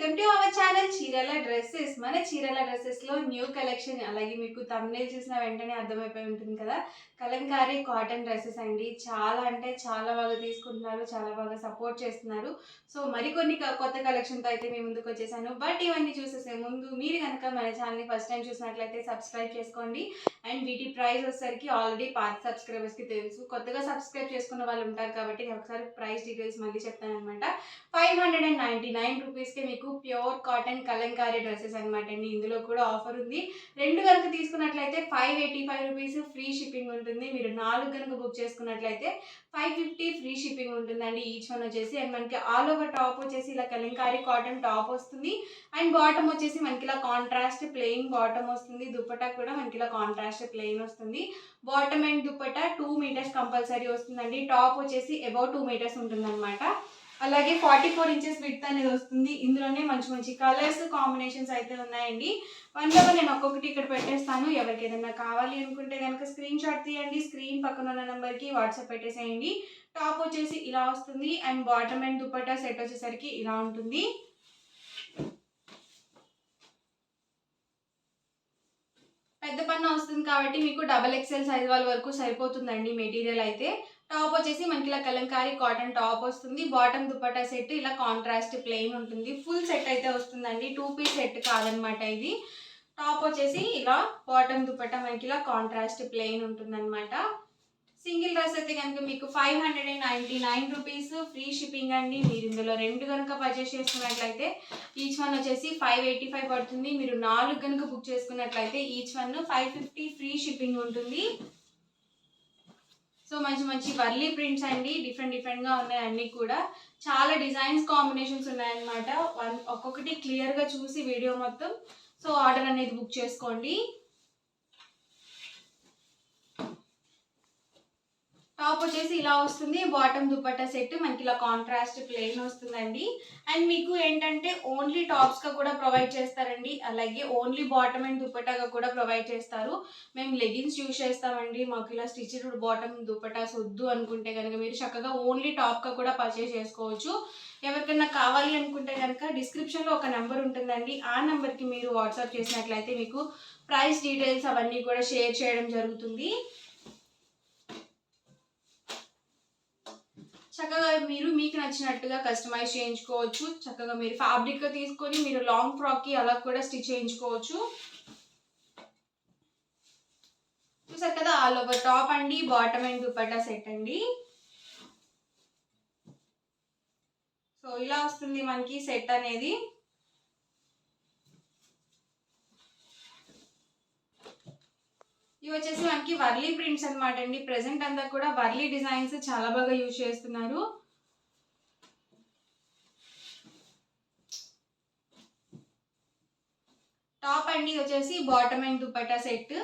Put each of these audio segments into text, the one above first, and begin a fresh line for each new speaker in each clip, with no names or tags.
Welcome to our channel చీరల dresses. మన చీరల డ్రెస్సెస్లో న్యూ కలెక్షన్, అలాగే మీకు థంబ్నెయిల్ చూసిన వెంటనే అర్థమైపోయి ఉంటుంది కదా, కలంకారీ కాటన్ డ్రెస్సెస్ అండి. చాలా అంటే చాలా బాగా తీసుకుంటున్నారు, చాలా బాగా సపోర్ట్ చేస్తున్నారు. సో మరికొన్ని కొత్త కలెక్షన్తో అయితే మీ ముందుకు వచ్చేసాను. బట్ ఇవన్నీ చూసేసే ముందు మీరు కనుక మన ఛానల్ని ఫస్ట్ టైం చూసినట్లయితే సబ్స్క్రైబ్ చేసుకోండి. అండ్ వీటి ప్రైస్ వచ్చేసరికి ఆల్రెడీ పాత సబ్స్క్రైబర్స్కి తెలుసు, కొత్తగా సబ్స్క్రైబ్ చేసుకున్న వాళ్ళు ఉంటారు కాబట్టి నేను ఒకసారి ప్రైస్ డీటెయిల్స్ మళ్ళీ చెప్తాను అనమాట. 599 రూపీస్కి మీకు ప్యూర్ కాటన్ కలంకారీ డ్రెస్సెస్ అనమాట అండి. ఇందులో కూడా ఆఫర్ ఉంది. 2 కనుక తీసుకున్నట్లయితే 585 రూపీస్ ఫ్రీ షిప్పింగ్ ఉంటుంది. మీరు 4 కనుక బుక్ చేసుకున్నట్లయితే 550 ఫ్రీ షిప్పింగ్ ఉంటుందండి ఈచ్ వన్ వచ్చేసి. అండ్ మనకి ఆల్ ఓవర్ టాప్ వచ్చేసి ఇలా కలంకారీ కాటన్ టాప్ వస్తుంది. అండ్ బాటమ్ వచ్చేసి మనకి ఇలా కాంట్రాస్ట్ ప్లెయిన్ బాటమ్ వస్తుంది. దుపట్టా కూడా మనకి ఇలా కాంట్రాస్ట్ ప్లెయిన్ వస్తుంది. Bottom and dupatta 2 meters compulsory వస్తుందండి. టాప్ వచ్చేసి అబౌట్ 2 మీటర్స్ ఉంటుంది అనమాట. అలాగే 44 ఇంచెస్ విడ్త్ అనేది వస్తుంది. ఇందులోనే మంచి మంచి కలర్స్ కాంబినేషన్స్ అయితే ఉన్నాయండి. వన్ బై వన్ నేను ఒక్కొక్కటి ఇక్కడ పెట్టేస్తాను. ఎవరికి ఏదైనా కావాలి అనుకుంటే కనుక స్క్రీన్ షాట్ తీయండి, స్క్రీన్ పక్కన ఉన్న నెంబర్కి వాట్సాప్ పెట్టేసేయండి. టాప్ వచ్చేసి ఇలా వస్తుంది. And bottom and dupatta set వచ్చేసరికి ఇలా ఉంటుంది. పెద్ద పన్న వస్తుంది కాబట్టి మీకు XXL సైజ్ వాళ్ళ వరకు సరిపోతుందండి మెటీరియల్ అయితే. టాప్ వచ్చేసి మనకి ఇలా కలంకారీ కాటన్ టాప్ వస్తుంది. బాటమ్ దుపట్టా సెట్ ఇలా కాంట్రాస్ట్ ప్లెయిన్ ఉంటుంది. ఫుల్ సెట్ అయితే వస్తుందండి, 2 పీస్ సెట్ కాదనమాట ఇది. టాప్ వచ్చేసి ఇలా బాటమ్ దుపట్టా మనకి ఇలా కాంట్రాస్ట్ ప్లెయిన్ ఉంటుందన్నమాట. సింగిల్ డ్రెస్ అయితే కనుక మీకు 599 రూపీస్ ఫ్రీ షిప్పింగ్ అండి. మీరు ఇందులో 2 కనుక పర్చేస్ చేసుకున్నట్లయితే ఈచ్ వన్ వచ్చేసి 585 పడుతుంది. మీరు 4 కనుక బుక్ చేసుకున్నట్లయితే ఈచ్ వన్ 550 ఫ్రీ షిప్పింగ్ ఉంటుంది. సో మంచి మంచి వర్లీ ప్రింట్స్ అండి, డిఫరెంట్గా ఉన్నాయి అన్నీ కూడా. చాలా డిజైన్స్ కాంబినేషన్స్ ఉన్నాయన్నమాట. ఒక్కొక్కటి క్లియర్గా చూసి వీడియో మొత్తం సో ఆర్డర్ అనేది బుక్ చేసుకోండి. టాప్ వచ్చేసి ఇలా వస్తుంది. బాటమ్ దుపట్టా సెట్ మనకి ఇలా కాంట్రాస్ట్ ప్లెయిన్ వస్తుందండి. అండ్ మీకు ఏంటంటే ఓన్లీ టాప్స్గా కూడా ప్రొవైడ్ చేస్తారండి. అలాగే ఓన్లీ బాటమ్ అండ్ దుపట్టాగా కూడా ప్రొవైడ్ చేస్తారు. మేము లెగిన్స్ యూజ్ చేస్తామండి. మాకు ఇలా స్టిచ్డ్ బాటమ్ దుపట్టాస్ వద్దు అనుకుంటే కనుక మీరు చక్కగా ఓన్లీ టాప్గా కూడా పర్చేస్ చేసుకోవచ్చు. ఎవరికైనా కావాలి అనుకుంటే కనుక డిస్క్రిప్షన్లో ఒక నెంబర్ ఉంటుందండి. ఆ నెంబర్కి మీరు వాట్సాప్ చేసినట్లయితే మీకు ప్రైస్ డీటెయిల్స్ అవన్నీ కూడా షేర్ చేయడం జరుగుతుంది. చక్కగా మీరు మీకు నచ్చినట్టుగా కస్టమైజ్ చేయించుకోవచ్చు. చక్కగా మీరు ఫ్యాబ్రిక్ తీసుకొని మీరు లాంగ్ ఫ్రాక్కి అలా కూడా స్టిచ్ చేయించుకోవచ్చు. చూసారు కదా, ఆల్ ఓవర్ టాప్ అండి, బాటమ్ అండ్ దుపట్టా సెట్ అండి. సో ఇలా వస్తుంది మనకి సెట్ అనేది. ఇవి వచ్చేసి మనకి వర్లీ ప్రింట్స్ అనమాట అండి. ప్రెసెంట్ అంతా కూడా వర్లీ డిజైన్స్ చాలా బాగా యూజ్ చేస్తున్నారు. టాప్ అండి వచ్చేసి బాటమ్ అండ్ దుపట్టా సెట్.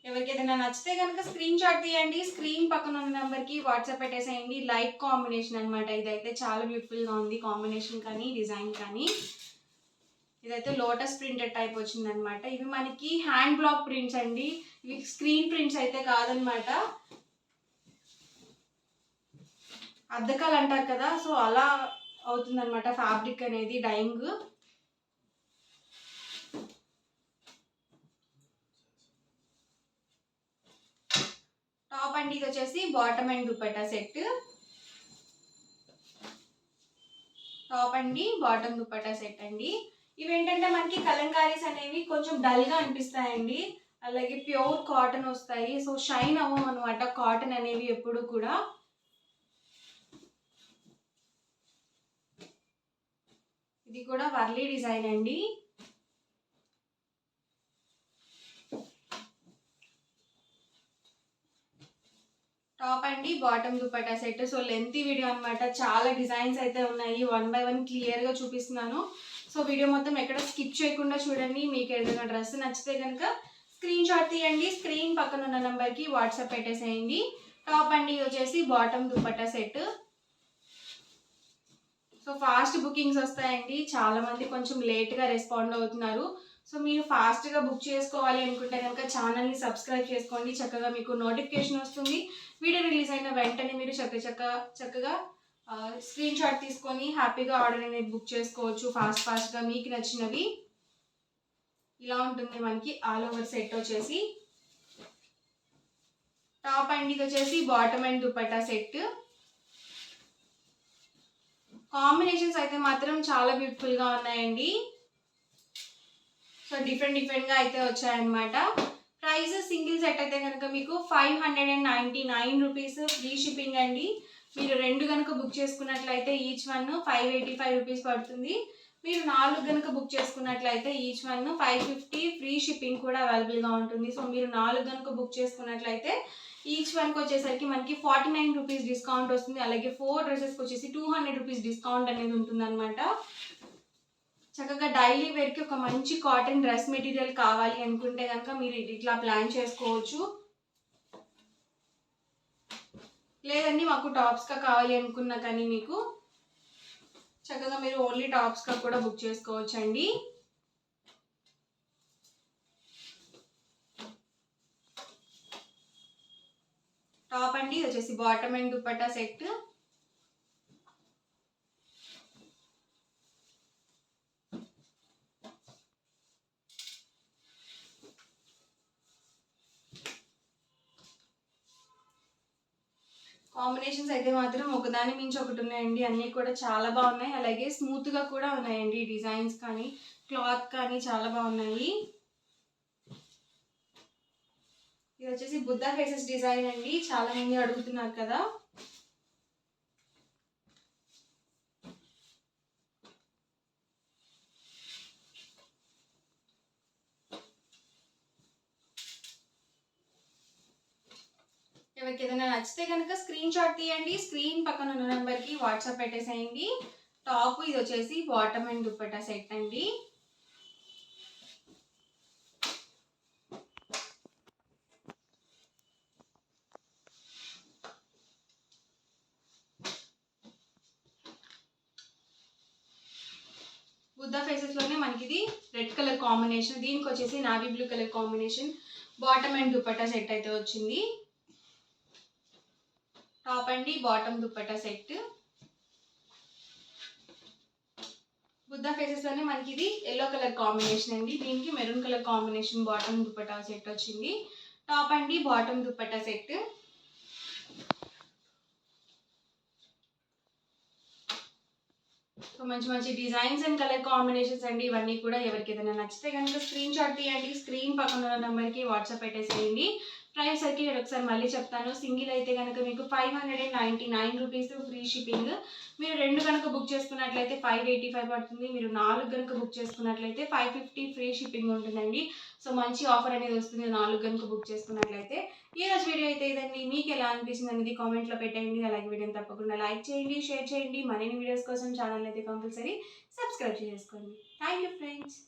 ఎవరికి ఏదైనా నచ్చితే కనుక స్క్రీన్ షాట్ తీయండి, స్క్రీన్ పక్కన ఉన్న నెంబర్కి వాట్సాప్ పెట్టేసేయండి. లైట్ కాంబినేషన్ అనమాట. ఇదైతే చాలా బ్యూటిఫుల్గా ఉంది కాంబినేషన్ కానీ డిజైన్ కానీ. ఇదైతే లోటస్ ప్రింటెడ్ టైప్ వచ్చింది అనమాట. ఇవి మనకి హ్యాండ్ బ్లాక్ ప్రింట్స్ అండి. ఇవి స్క్రీన్ ప్రింట్స్ అయితే కాదనమాట. అద్దకాలు అంటారు కదా, సో అలా అవుతుంది అనమాట ఫ్యాబ్రిక్ అనేది డైయింగ్. టాప్ అండి ఇది వచ్చేసి bottom and dupatta set. Top అండి బాటమ్ దుపట్టా సెట్ అండి. ఇవేంటంటే మనకి కలంకారీస్ అనేవి కొంచెం డల్గా అనిపిస్తాయండి. అలాగే ప్యూర్ కాటన్ వస్తాయి. సో షైన్ అవ్వం అనమాట కాటన్ అనేవి ఎప్పుడు కూడా. ఇది కూడా వర్లీ డిజైన్ అండి. టాప్ అండి bottom dupatta set. So lengthy video అనమాట, చాలా డిజైన్స్ అయితే ఉన్నాయి. వన్ బై వన్ క్లియర్గా చూపిస్తున్నాను. సో వీడియో మొత్తం ఎక్కడ స్కిప్ చేయకుండా చూడండి. మీకు ఏదైనా డ్రెస్ నచ్చితే కనుక స్క్రీన్ షాట్ తీయండి, స్క్రీన్ పక్కన ఉన్న నెంబర్కి వాట్సాప్ పెట్టేసేయండి. టాప్ అండి వచ్చేసి bottom dupatta set. So fast bookings వస్తాయండి. చాలామంది కొంచెం లేట్గా రెస్పాండ్ అవుతున్నారు. సో మీరు ఫాస్ట్గా బుక్ చేసుకోవాలి అనుకుంటే కనుక ఛానల్ని సబ్స్క్రైబ్ చేసుకోండి. చక్కగా మీకు నోటిఫికేషన్ వస్తుంది. వీడియో రిలీజ్ అయిన వెంటనే మీరు చక్కగా స్క్రీన్ షాట్ తీసుకొని హ్యాపీగా ఆర్డర్ అనేది బుక్ చేసుకోవచ్చు ఫాస్ట్గా మీకు నచ్చినవి. ఇలా ఉంటుంది మనకి ఆల్ ఓవర్ సెట్ వచ్చేసి. టాప్ అండ్ ఇది వచ్చేసి bottom and dupatta set. Combinations అయితే మాత్రం చాలా బ్యూటిఫుల్గా ఉన్నాయండి. సో డిఫరెంట్గా అయితే వచ్చాయన్నమాట. ప్రైస్ సింగిల్ సెట్ అయితే కనుక మీకు 599 రూపీస్ ఫ్రీ షిప్పింగ్ అండి. మీరు 2 కనుక బుక్ చేసుకున్నట్లయితే ఈచ్ వన్ 585 రూపీస్ పడుతుంది. మీరు 4 కనుక బుక్ చేసుకున్నట్లయితే ఈచ్ వన్ 550 ఫ్రీ షిప్పింగ్ కూడా అవైలబుల్గా ఉంటుంది. సో మీరు 4 కనుక బుక్ చేసుకున్నట్లయితే ఈచ్ వన్కి వచ్చేసరికి మనకి 49 రూపీస్ డిస్కౌంట్ వస్తుంది. అలాగే 4 డ్రెస్సెస్కి వచ్చేసి 200 రూపీస్ డిస్కౌంట్ అనేది ఉంటుందన్నమాట. చక్కగా డైలీ వేర్కి ఒక మంచి కాటన్ డ్రెస్ మెటీరియల్ కావాలి అనుకుంటే కనుక మీరు ఇట్లా ప్లాన్ చేసుకోవచ్చు. లేదండి మాకు టాప్స్గా కావాలి అనుకున్నా కానీ మీకు చక్కగా మీరు ఓన్లీ టాప్స్గా కూడా బుక్ చేసుకోవచ్చు అండి. టాప్ అండి ఇది వచ్చేసి bottom and dupatta set. Combinations అయితే మాత్రం ఒకదాని మించి ఒకటి ఉన్నాయండి. అన్నీ కూడా చాలా బాగున్నాయి. అలాగే స్మూత్గా కూడా ఉన్నాయండి. డిజైన్స్ కానీ క్లాత్ కానీ చాలా బాగున్నాయి. ఇది వచ్చేసి బుద్ధా ఫేసెస్ డిజైన్ అండి. చాలా మంది అడుగుతున్నారు కదా. ఎవరికి ఏదైనా నచ్చితే కనుక స్క్రీన్ షాట్ తీయండి. స్క్రీన్ పక్కన ఉన్న నెంబర్కి వాట్సాప్ పెట్టేసేయండి. టాప్ ఇది వచ్చేసి బాటమ్ అండ్ దుపట్టా సెట్ అండి. బుద్ధా ఫేసెస్లోనే మనకి ఇది రెడ్ కలర్ కాంబినేషన్. దీనికి వచ్చేసి navy blue colour combination bottom and dupatta set అయితే వచ్చింది. టాప్ అండి బాటమ్ దుపట్టా సెట్. బుద్ధా ఫేసెస్లోనే మనకి ఇది ఎల్లో కలర్ కాంబినేషన్ అండి. దీనికి maroon colour combination bottom dupatta set వచ్చింది. టాప్ అండి బాటమ్ దుపట్టా సెట్. సో మంచి మంచి డిజైన్స్ అండ్ కలర్ కాంబినేషన్స్ అండి. ఇవన్నీ కూడా ఎవరికి ఏదైనా నచ్చితే కనుక స్క్రీన్ షాట్ తీయండి. స్క్రీన్ పక్కన ఉన్న నెంబర్కి వాట్సాప్ పెట్టేసేయండి. ప్రైస్ అయితే ఒకసారి మళ్ళీ చెప్తాను. సింగిల్ అయితే కనుక మీకు 599 రూపీస్ ఫ్రీ షిప్పింగ్. మీరు 2 కనుక బుక్ చేసుకున్నట్లయితే 585 పడుతుంది. మీరు 4 కనుక బుక్ చేసుకున్నట్లయితే 550 ఫ్రీ షిప్పింగ్ ఉంటుందండి. సో మంచి ఆఫర్ అనేది వస్తుంది 4 కనుక బుక్ చేసుకున్నట్లయితే. ఈరోజు వీడియో అయితే ఇదండి. మీకు ఎలా అనిపిస్తుంది అనేది కామెంట్లో పెట్టండి. అలాగే వీడియోని తప్పకుండా లైక్ చేయండి, షేర్ చేయండి. మరిన్ని వీడియోస్ కోసం ఛానల్ అయితే కంపల్సరీ సబ్స్క్రైబ్ చేసుకోండి. Thank you friends.